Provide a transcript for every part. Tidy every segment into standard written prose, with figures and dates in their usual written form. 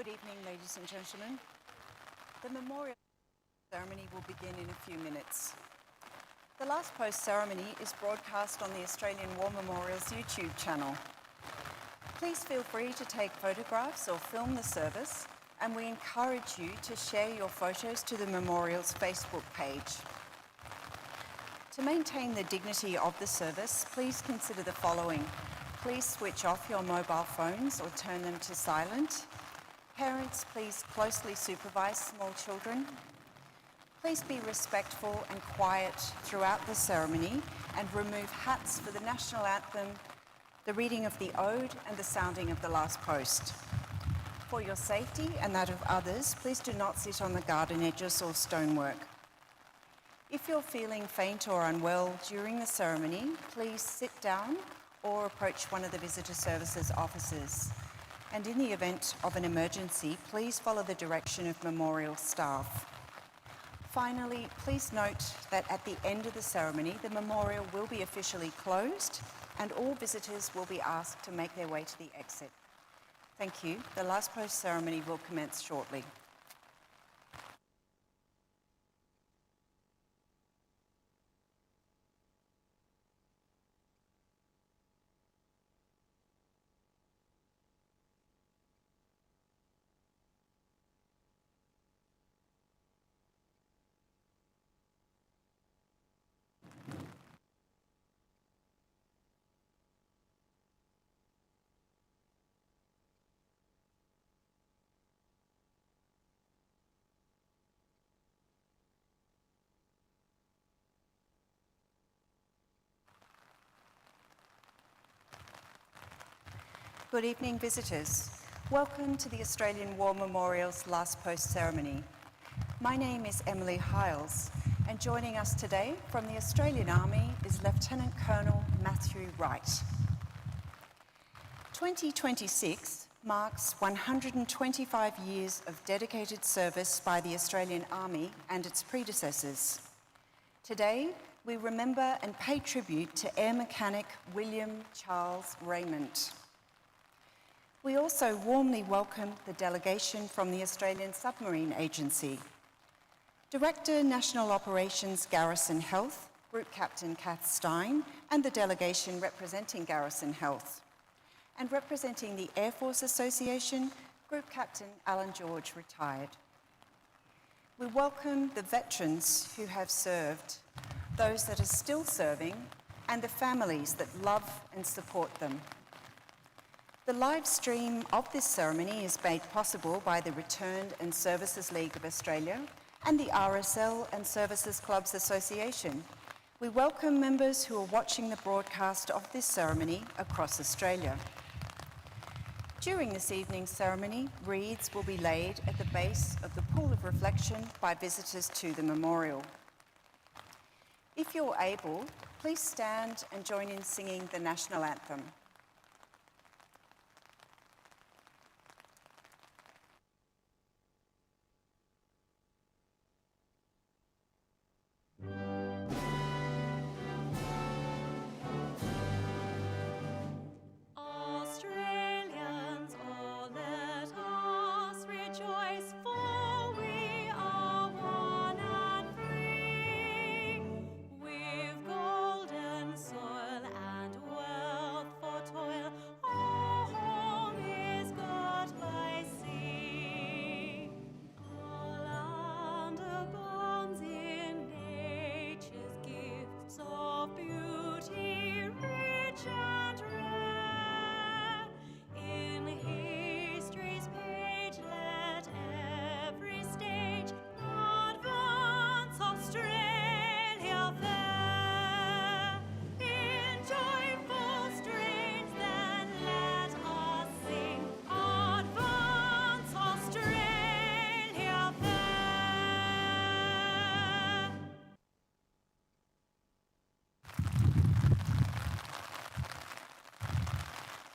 Good evening, ladies and gentlemen. The memorial ceremony will begin in a few minutes. The last post ceremony is broadcast on the Australian War Memorial's YouTube channel. Please feel free to take photographs or film the service, and we encourage you to share your photos to the memorial's Facebook page. To maintain the dignity of the service, please consider the following. Please switch off your mobile phones or turn them to silent. Parents, please closely supervise small children. Please be respectful and quiet throughout the ceremony and remove hats for the national anthem, the reading of the ode and the sounding of the last post. For your safety and that of others, please do not sit on the garden edges or stonework. If you're feeling faint or unwell during the ceremony, please sit down or approach one of the visitor services officers. And in the event of an emergency, please follow the direction of memorial staff. Finally, please note that at the end of the ceremony, the memorial will be officially closed and all visitors will be asked to make their way to the exit. Thank you. The last post ceremony will commence shortly. Good evening, visitors. Welcome to the Australian War Memorial's last post ceremony. My name is Emily Hiles, and joining us today from the Australian Army is Lieutenant Colonel Matthew Wright. 2026 marks 125 years of dedicated service by the Australian Army and its predecessors. Today, we remember and pay tribute to Air Mechanic William Charles Rayment. We also warmly welcome the delegation from the Australian Submarine Agency. Director National Operations Garrison Health, Group Captain Kath Stein, and the delegation representing Garrison Health. And representing the Air Force Association, Group Captain Alan George, retired. We welcome the veterans who have served, those that are still serving, and the families that love and support them. The live stream of this ceremony is made possible by the Returned and Services League of Australia and the RSL and Services Clubs Association. We welcome members who are watching the broadcast of this ceremony across Australia. During this evening's ceremony, wreaths will be laid at the base of the pool of reflection by visitors to the memorial. If you're able, please stand and join in singing the national anthem.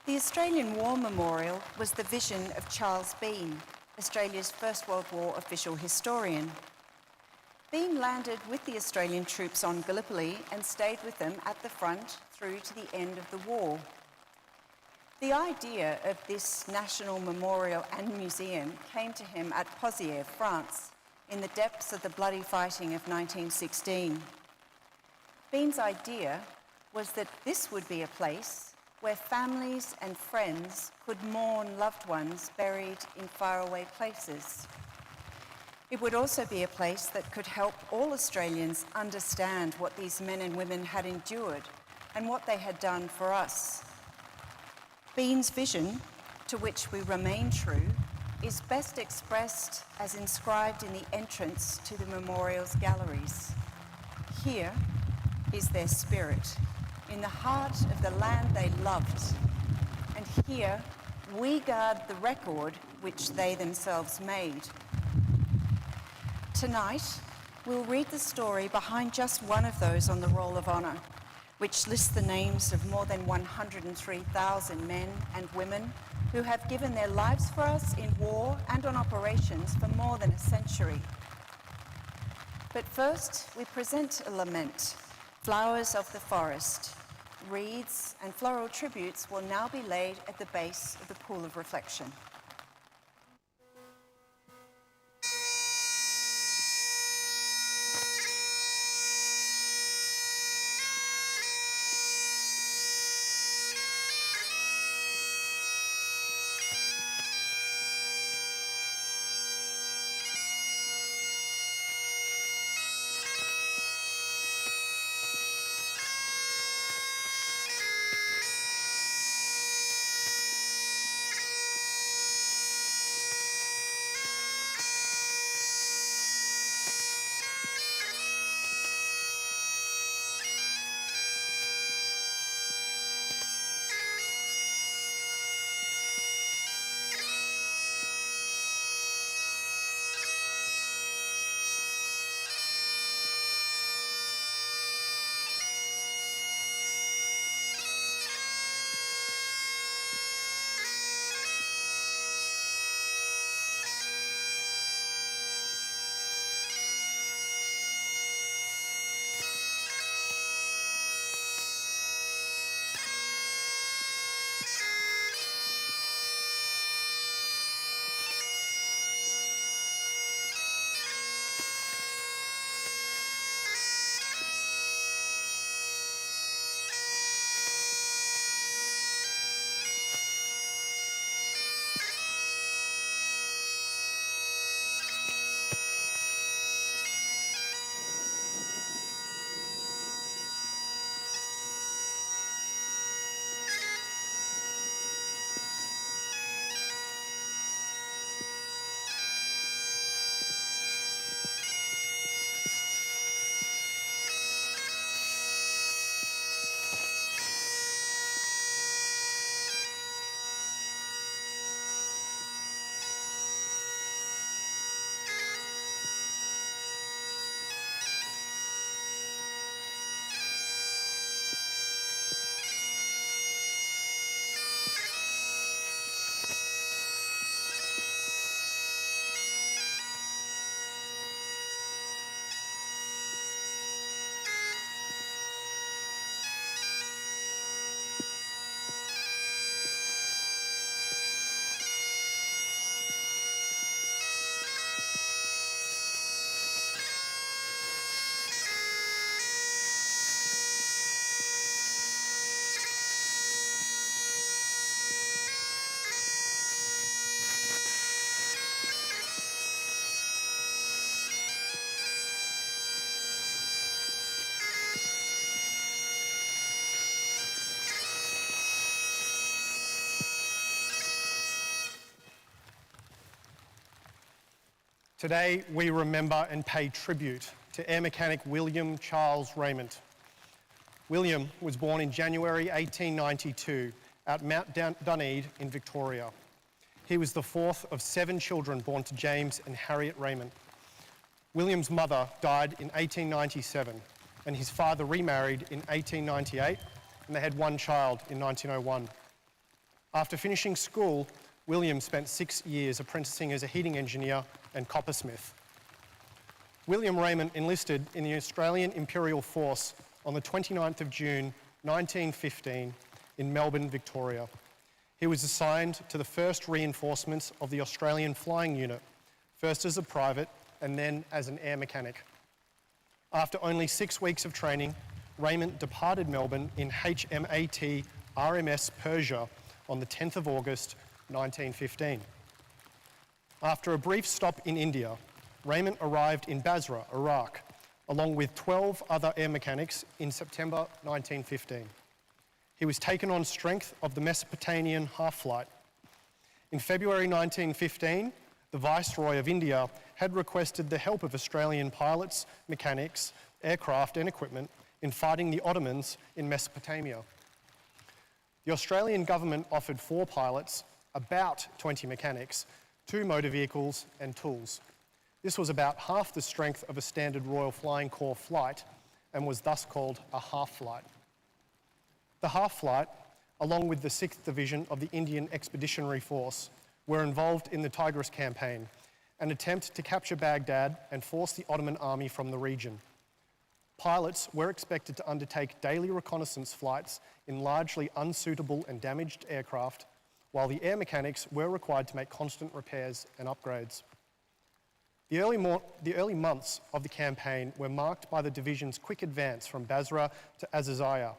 The Australian War Memorial was the vision of Charles Bean, Australia's First World War official historian. Bean landed with the Australian troops on Gallipoli and stayed with them at the front through to the end of the war. The idea of this national memorial and museum came to him at Pozières, France, in the depths of the bloody fighting of 1916. Bean's idea was that this would be a place where families and friends could mourn loved ones buried in faraway places. It would also be a place that could help all Australians understand what these men and women had endured and what they had done for us. Bean's vision, to which we remain true, is best expressed as inscribed in the entrance to the memorial's galleries. Here is their spirit, in the heart of the land they loved. And here we guard the record which they themselves made. Tonight, we'll read the story behind just one of those on the Roll of Honour, which lists the names of more than 103,000 men and women who have given their lives for us in war and on operations for more than a century. But first, we present a lament, Flowers of the Forest. Wreaths and floral tributes will now be laid at the base of the pool of reflection. Today, we remember and pay tribute to air mechanic William Charles Rayment. William was born in January 1892 at Mount Dunedin in Victoria. He was the fourth of 7 children born to James and Harriet Rayment. William's mother died in 1897 and his father remarried in 1898 and they had one child in 1901. After finishing school, William spent 6 years apprenticing as a heating engineer and coppersmith. William Rayment enlisted in the Australian Imperial Force on the 29th of June 1915 in Melbourne, Victoria. He was assigned to the first reinforcements of the Australian Flying Unit, first as a private and then as an air mechanic. After only 6 weeks of training, Rayment departed Melbourne in HMAT RMS Persia on the 10th of August 1915. After a brief stop in India, Rayment arrived in Basra, Iraq, along with 12 other air mechanics in September 1915. He was taken on strength of the Mesopotamian half-flight. In February 1915, the Viceroy of India had requested the help of Australian pilots, mechanics, aircraft and equipment in fighting the Ottomans in Mesopotamia. The Australian government offered 4 pilots, about 20 mechanics, 2 motor vehicles and tools. This was about half the strength of a standard Royal Flying Corps flight and was thus called a half-flight. The half-flight, along with the 6th Division of the Indian Expeditionary Force, were involved in the Tigris campaign, an attempt to capture Baghdad and force the Ottoman army from the region. Pilots were expected to undertake daily reconnaissance flights in largely unsuitable and damaged aircraft, while the air mechanics were required to make constant repairs and upgrades. The early months of the campaign were marked by the division's quick advance from Basra to Azazaya,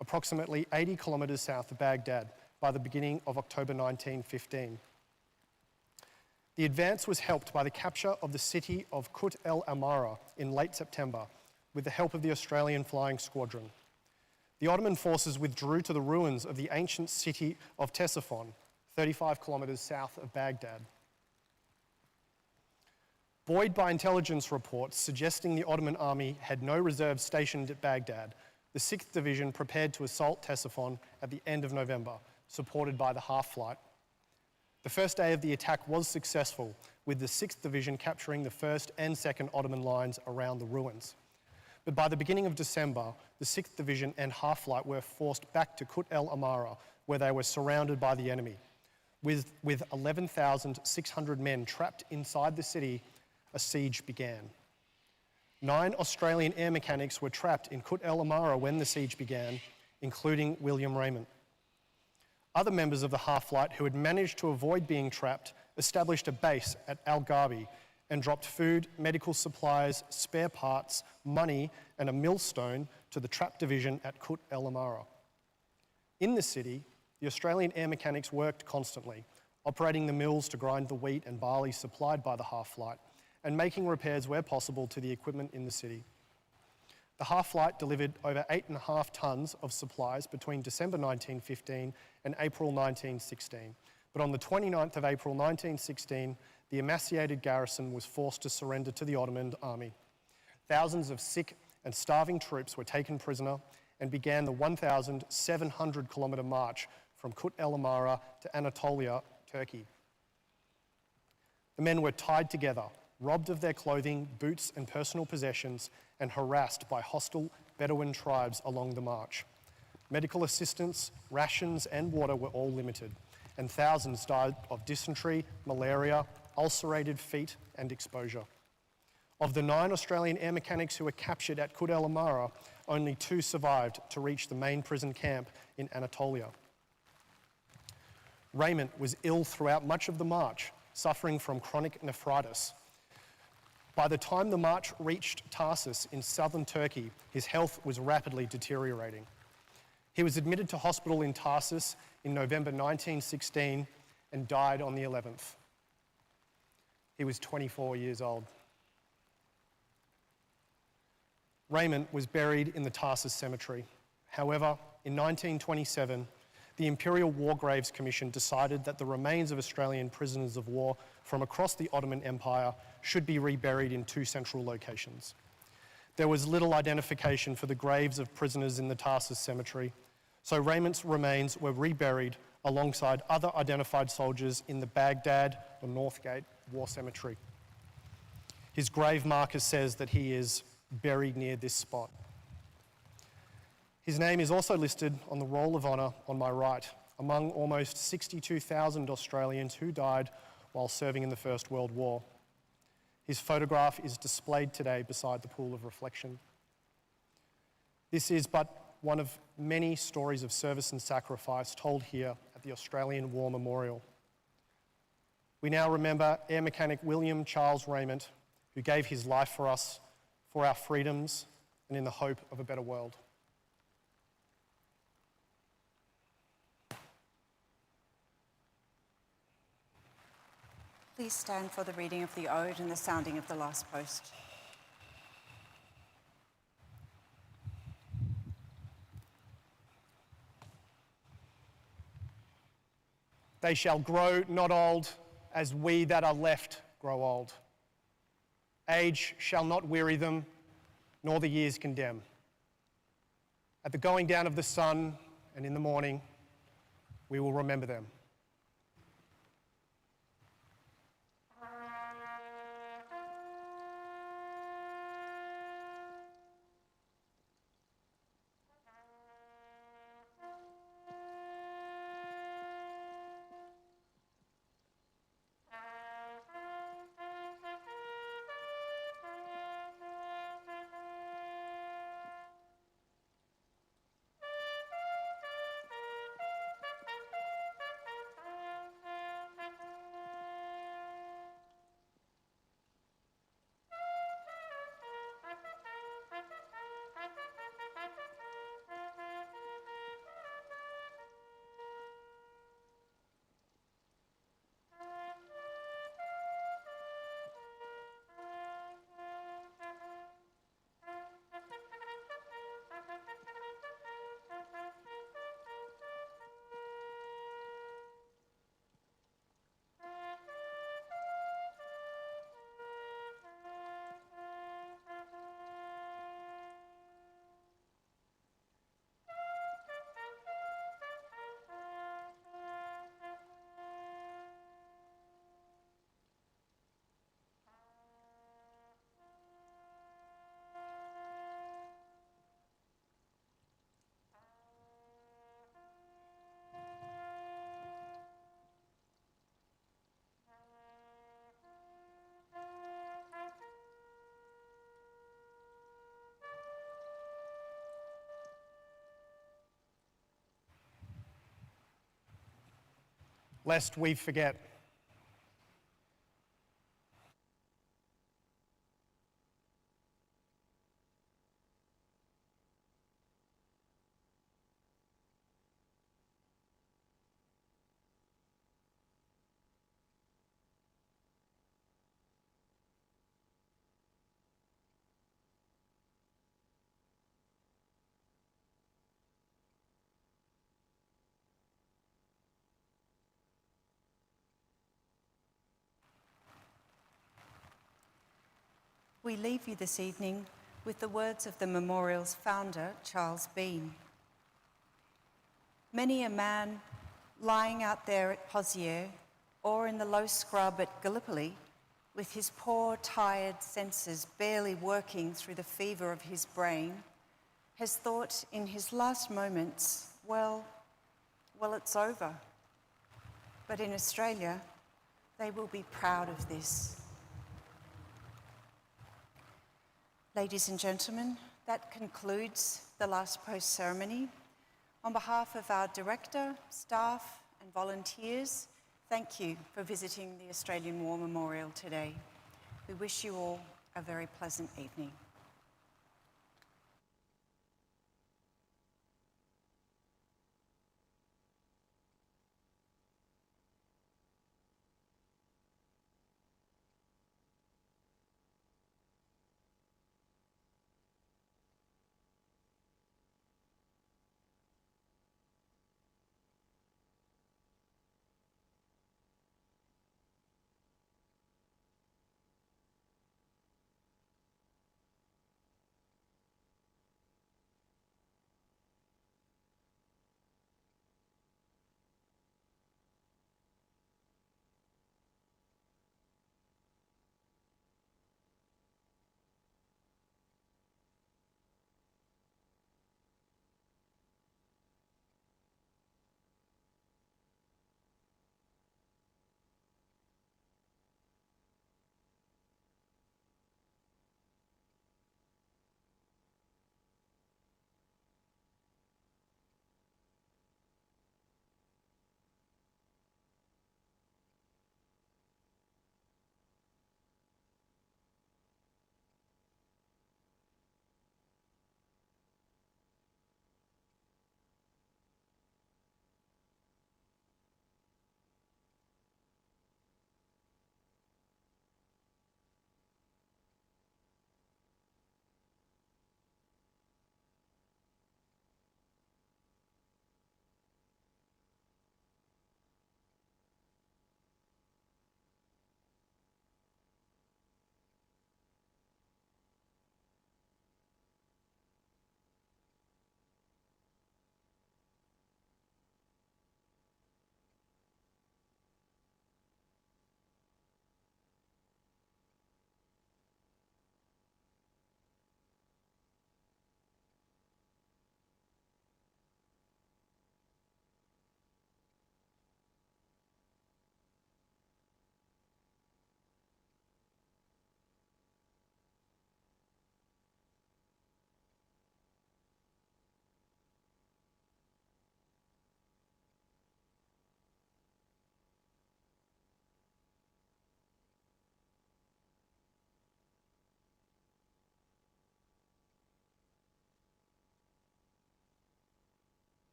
approximately 80 kilometres south of Baghdad, by the beginning of October 1915. The advance was helped by the capture of the city of Kut el Amara in late September, with the help of the Australian Flying Squadron. The Ottoman forces withdrew to the ruins of the ancient city of Ctesiphon, 35 kilometres south of Baghdad. Buoyed by intelligence reports suggesting the Ottoman army had no reserves stationed at Baghdad, the 6th Division prepared to assault Ctesiphon at the end of November, supported by the half-flight. The first day of the attack was successful, with the 6th Division capturing the 1st and 2nd Ottoman lines around the ruins. But by the beginning of December, the 6th Division and half-flight were forced back to Kut el Amara, where they were surrounded by the enemy. With 11,600 men trapped inside the city, a siege began. 9 Australian air mechanics were trapped in Kut el Amara when the siege began, including William Rayment. Other members of the half-flight who had managed to avoid being trapped established a base at Al Ghabi and dropped food, medical supplies, spare parts, money, and a millstone to the trapped division at Kut el Amara. In the city, the Australian air mechanics worked constantly, operating the mills to grind the wheat and barley supplied by the half-flight, and making repairs where possible to the equipment in the city. The half-flight delivered over 8.5 tonnes of supplies between December 1915 and April 1916. But on the 29th of April 1916, the emaciated garrison was forced to surrender to the Ottoman army. Thousands of sick and starving troops were taken prisoner and began the 1,700-kilometre march from Kut el Amara to Anatolia, Turkey. The men were tied together, robbed of their clothing, boots and personal possessions, and harassed by hostile Bedouin tribes along the march. Medical assistance, rations and water were all limited, and thousands died of dysentery, malaria, ulcerated feet and exposure. Of the 9 Australian air mechanics who were captured at Kut el Amara, only 2 survived to reach the main prison camp in Anatolia. Rayment was ill throughout much of the march, suffering from chronic nephritis. By the time the march reached Tarsus in southern Turkey, his health was rapidly deteriorating. He was admitted to hospital in Tarsus in November 1916 and died on the 11th. He was 24 years old. Rayment was buried in the Tarsus cemetery. However, in 1927, the Imperial War Graves Commission decided that the remains of Australian prisoners of war from across the Ottoman Empire should be reburied in 2 central locations. There was little identification for the graves of prisoners in the Tarsus cemetery, so Rayment's remains were reburied alongside other identified soldiers in the Baghdad or Northgate War Cemetery. His grave marker says that he is buried near this spot. His name is also listed on the Roll of Honour on my right, among almost 62,000 Australians who died while serving in the First World War. His photograph is displayed today beside the pool of reflection. This is but one of many stories of service and sacrifice told here at the the Australian War Memorial. We now remember Air Mechanic William Charles Rayment, who gave his life for us, for our freedoms, and in the hope of a better world. Please stand for the reading of the ode and the sounding of the last post. They shall grow not old, as we that are left grow old. Age shall not weary them, nor the years condemn. At the going down of the sun and in the morning, we will remember them. Lest we forget. We leave you this evening with the words of the memorial's founder, Charles Bean. Many a man lying out there at Pozières or in the low scrub at Gallipoli, with his poor, tired senses barely working through the fever of his brain, has thought in his last moments, well, it's over. But in Australia, they will be proud of this. Ladies and gentlemen, that concludes the last post ceremony. On behalf of our director, staff and volunteers, thank you for visiting the Australian War Memorial today. We wish you all a very pleasant evening.